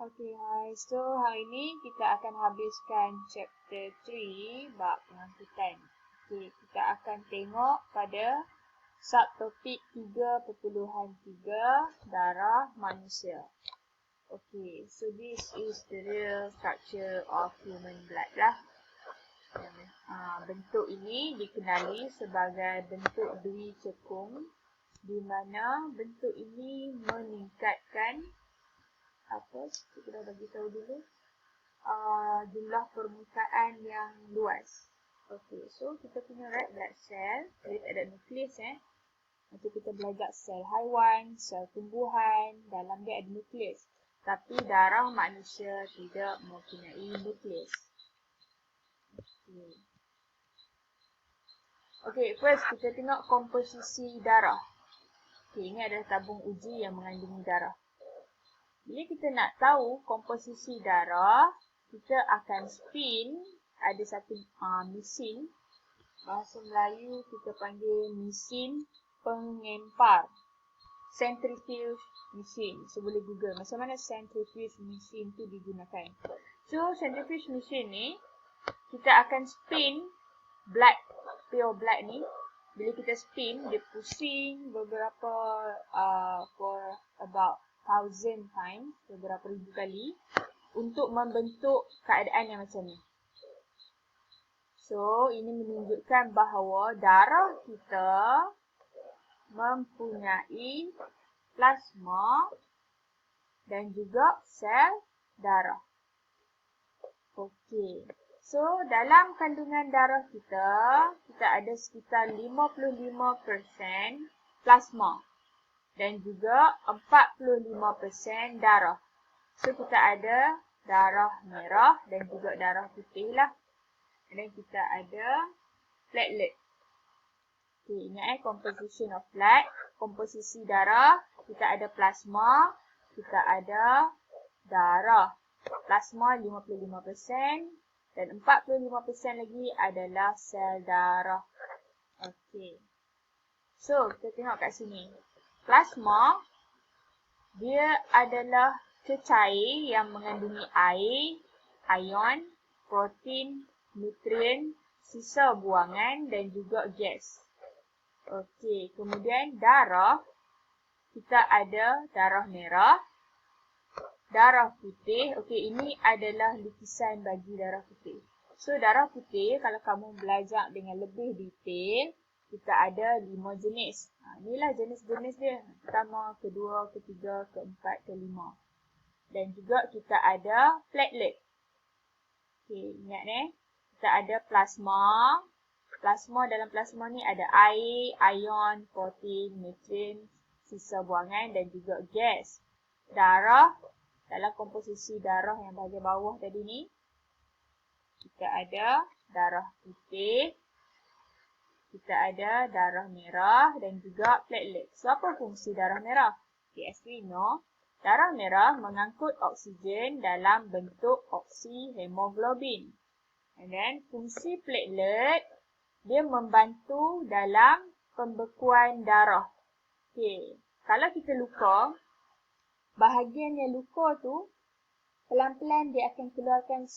Okay, hai. So, hari ini kita akan habiskan chapter 3, bab pengangkutan. Okay, kita akan tengok pada subtopik 3.3, darah manusia. Okay, so this is the real structure of human blood lah. Bentuk ini dikenali sebagai bentuk dui cekung, di mana bentuk ini meningkatkan kita dah bagi tahu dulu jumlah permukaan yang luas. Okey, so kita punya red blood cell, dia tak ada nukleus Nanti kita belajar sel haiwan, sel tumbuhan, dalam dia ada nukleus. Tapi darah manusia tidak mempunyai nukleus. Okey, first kita tengok komposisi darah. Okey, ini adalah tabung uji yang mengandungi darah. Bila kita nak tahu komposisi darah, kita akan spin, ada satu mesin, bahasa Melayu kita panggil mesin pengempar, centrifuge mesin. So boleh google macam mana centrifuge mesin tu digunakan. So centrifuge mesin ni, kita akan spin blood, pure blood ni. Bila kita spin, dia pusing beberapa for about 1000 times, beberapa ribu kali, untuk membentuk keadaan yang macam ni. So, ini menunjukkan bahawa darah kita mempunyai plasma dan juga sel darah. Okey. So, dalam kandungan darah kita ada sekitar 55% plasma dan juga 45% darah. So, kita ada darah merah dan juga darah putih lah. Dan kita ada platelet. Okay, ingat composition of blood. Komposisi darah, kita ada plasma, kita ada darah. Plasma 55% dan 45% lagi adalah sel darah. Okay. So, kita tengok kat sini. Plasma, dia adalah cecair yang mengandungi air, ion, protein, nutrien, sisa buangan dan juga gas. Okey, kemudian darah, kita ada darah merah, darah putih. Okey, ini adalah lukisan bagi darah putih. So, darah putih, kalau kamu belajar dengan lebih detail, kita ada 5 jenis. Inilah jenis-jenis dia. Pertama, kedua, ketiga, keempat, kelima. Dan juga kita ada platelet. Okey, ingat kita ada plasma. Plasma, dalam plasma ni ada air, ion, protein, nutrien, sisa buangan dan juga gas. Darah, dalam komposisi darah yang bahagian bawah tadi ni, kita ada darah putih, kita ada darah merah dan juga platelet. So, apa fungsi darah merah? Okay, as we know, darah merah mengangkut oksigen dalam bentuk oksihemoglobin. And then, fungsi platelet, dia membantu dalam pembekuan darah. Okay, kalau kita luka, bahagian yang luka tu, pelan-pelan dia akan keluarkan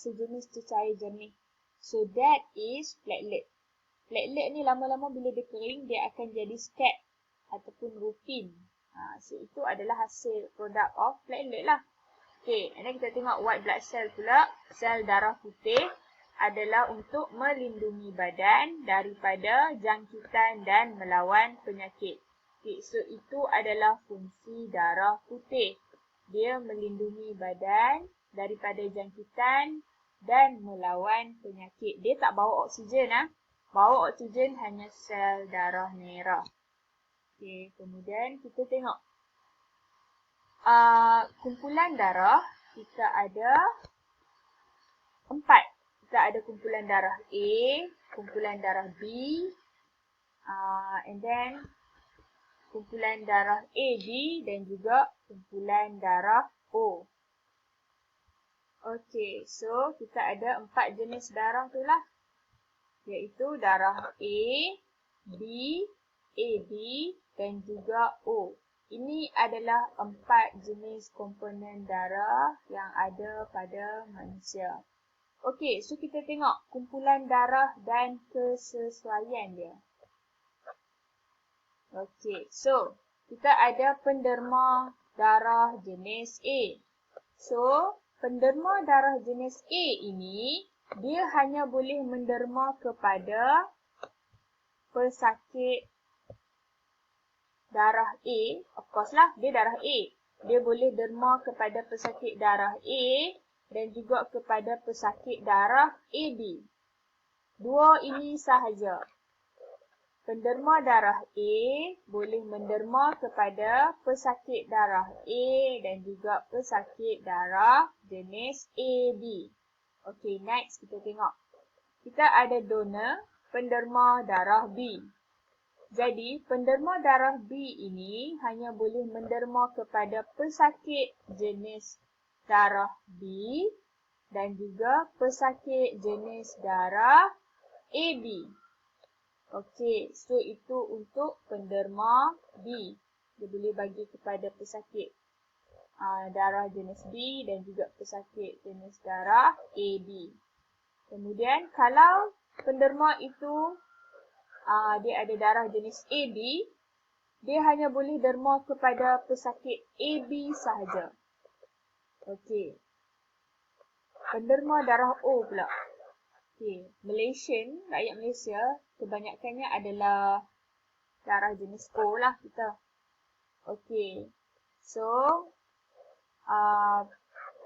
sejenis cecair jernih. So, that is platelet. Platelet ni lama-lama bila dia kering, dia akan jadi scab ataupun rupin. So, itu adalah hasil produk of platelet lah. Okay, and then kita tengok white blood cell pula. Sel darah putih adalah untuk melindungi badan daripada jangkitan dan melawan penyakit. Okay, so itu adalah fungsi darah putih. Dia melindungi badan daripada jangkitan dan melawan penyakit. Dia tak bawa oksigen Bawa oksigen hanya sel darah merah. Okey, kemudian kita tengok. Kumpulan darah, kita ada 4. Kita ada kumpulan darah A, kumpulan darah B, and then kumpulan darah AB dan juga kumpulan darah O. Okey, so kita ada 4 jenis darah tu lah. Iaitu darah A, B, AB dan juga O. Ini adalah 4 jenis komponen darah yang ada pada manusia. Okey, so kita tengok kumpulan darah dan kesesuaian dia. Okey, so kita ada penderma darah jenis A. So, penderma darah jenis A ini, dia hanya boleh menderma kepada pesakit darah A. Of course lah, dia darah A. Dia boleh derma kepada pesakit darah A dan juga kepada pesakit darah AB. Dua ini sahaja. Penderma darah A boleh menderma kepada pesakit darah A dan juga pesakit darah jenis AB. Okey, next kita tengok. Kita ada donor penderma darah B. Jadi, penderma darah B ini hanya boleh menderma kepada pesakit jenis darah B dan juga pesakit jenis darah AB. Okey, so itu untuk penderma B. Dia boleh bagi kepada pesakit darah jenis B dan juga pesakit jenis darah AB. Kemudian, kalau penderma itu dia ada darah jenis AB, dia hanya boleh derma kepada pesakit AB sahaja. Okey. Penderma darah O pula. Okey, Malaysian, rakyat Malaysia, kebanyakannya adalah darah jenis O lah kita. Okey. So,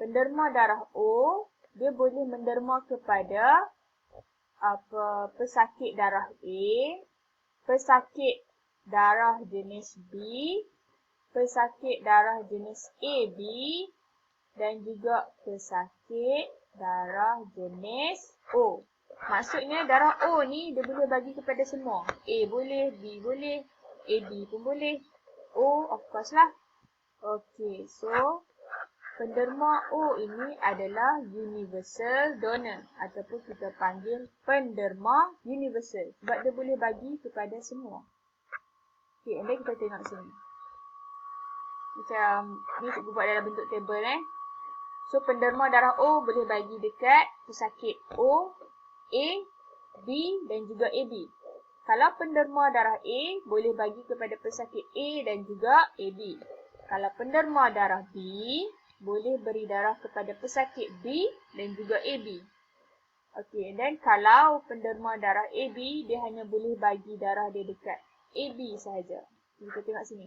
penderma darah O, dia boleh menderma kepada pesakit darah A, pesakit darah jenis B, pesakit darah jenis AB dan juga pesakit darah jenis O. Maksudnya darah O ni dia boleh bagi kepada semua. A boleh, B boleh, AB pun boleh. O of course lah. Okey, so penderma O ini adalah universal donor ataupun kita panggil penderma universal sebab dia boleh bagi kepada semua. Okey, and then kita tengok sini. Macam ni cikgu buat dalam bentuk table So penderma darah O boleh bagi dekat pesakit O, A, B dan juga AB. Kalau penderma darah A boleh bagi kepada pesakit A dan juga AB. Kalau penderma darah B boleh beri darah kepada pesakit B dan juga AB. Okey, dan kalau penderma darah AB, dia hanya boleh bagi darah dia dekat AB sahaja. Kita tengok sini.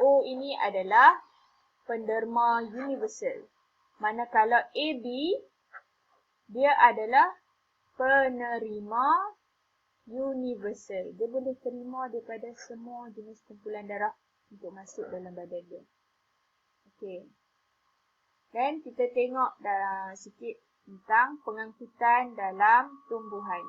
O ini adalah penderma universal. Manakala AB, dia adalah penerima universal. Dia boleh terima daripada semua jenis kumpulan darah untuk masuk dalam badan dia. Okey. Dan kita tengok sikit tentang pengangkutan dalam tumbuhan.